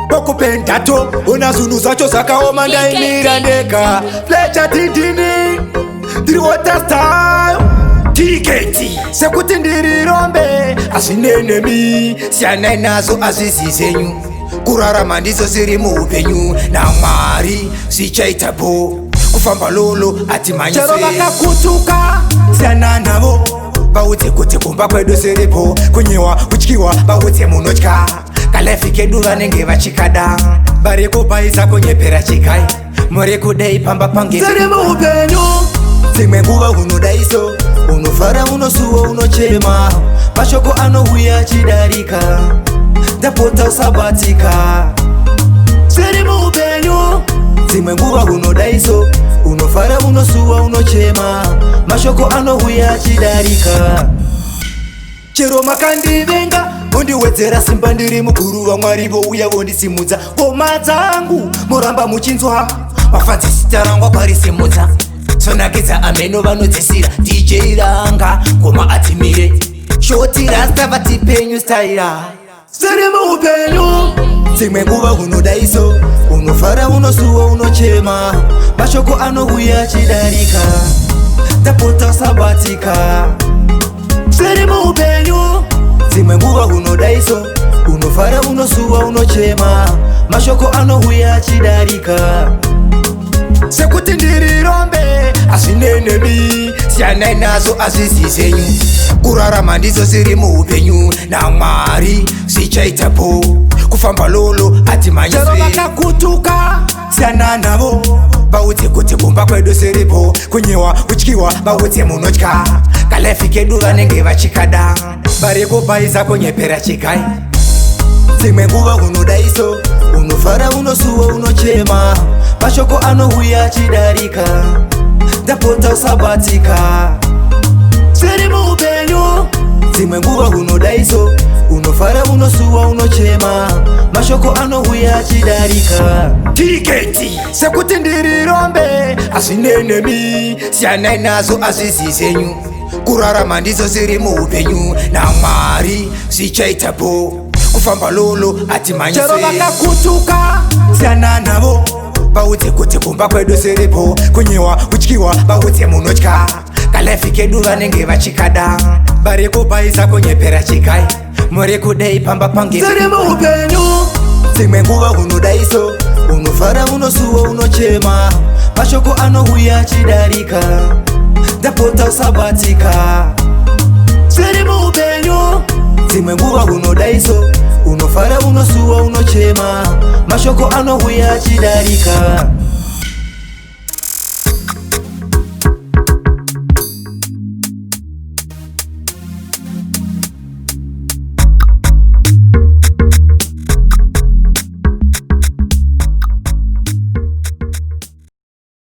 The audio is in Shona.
Pokupentato unazunu zacho zakaoma ndaimira ndeka Fletcher Tindini ndiri water style tiketi sekuti ndiri rombe asinenemi siyanai nazo azvizi zenyu kurarama ndizo ziri muupenyu naMwari zvichaitapo kufamba lolo atimanyise chero vakakutuka siyana navo vaudze kuti kumba kwedu siripo kunyewa kutyiwa vaudze munotya kalefi kedu vanenge vachikada vari kupaisa kunyepera chikai muri kudai pamba pange siri muupenyu dzimwe nguva unodaiso unofara unosuwa unochema mashoko anouya achidarika ndapota usabatika siri muupenyu dzimwe nguva unodaiso unofara unosuwa unochema mashoko anouya achidarika chero makandivenga mundiwedzera simba ndiri mukuru vaMwari vouya vondisimudza ngoma dzangu muramba muchinzwa mafanzi zita rangwa kwarisimudza sonakidza ameno vanodzisira DJ Ranga ngoma atimire shoti rasta vati penyu staira siri muupenyu dzimwe nguva unodaiso unofara unosuwa unochema mashoko anouya achidarika ndapota usabatika siri muupenyu dzimwe nguva unodaiso unofara unosuwa unochema mashoko anouya achidarika sekuti ndiri rombe azvinenemi siyanai nazo azvizi zenyu kurarama ndizo ziri muupenyu naMwari zvichaitapo kufamba lolo atimanyise chero vakakutuka siyana navo vaudze kuti kumba kwedu siripo kunyewa kutyiwa vaudze munotya kalefi kedu vanenge vachikada vari kupaisa kunyepera chikai dzimwe nguva unodaiso unofara unosuwa unochema mashoko anouya achidarika ndapota usabatika siri muupenyu dzimwe nguva unodaiso unofara unosuwa unochema mashoko anouya achidarika tiketi sekuti ndiri rombe azvinenemi siyanai nazo azvizi zenyu kurarama ndizo ziri muupenyu naMwari zvichaitapo kufamba lolo atimanyise chero vakakutuka siyana navo vaudze kuti kumba kwedu siripo kunyewa kutyiwa vaudze munotya kalefi kedu vanenge vachikada vari kupaisa kunyepera chikai muri kudai pamba pange siri muupenyu dzimwe nguva unodaiso unofara unosuwa unochema mashoko anouya achidarika ndapota usabatika siri muupenyu dzimwe nguva unodaiso unofara unosuwa unochema mashoko anouya achidarika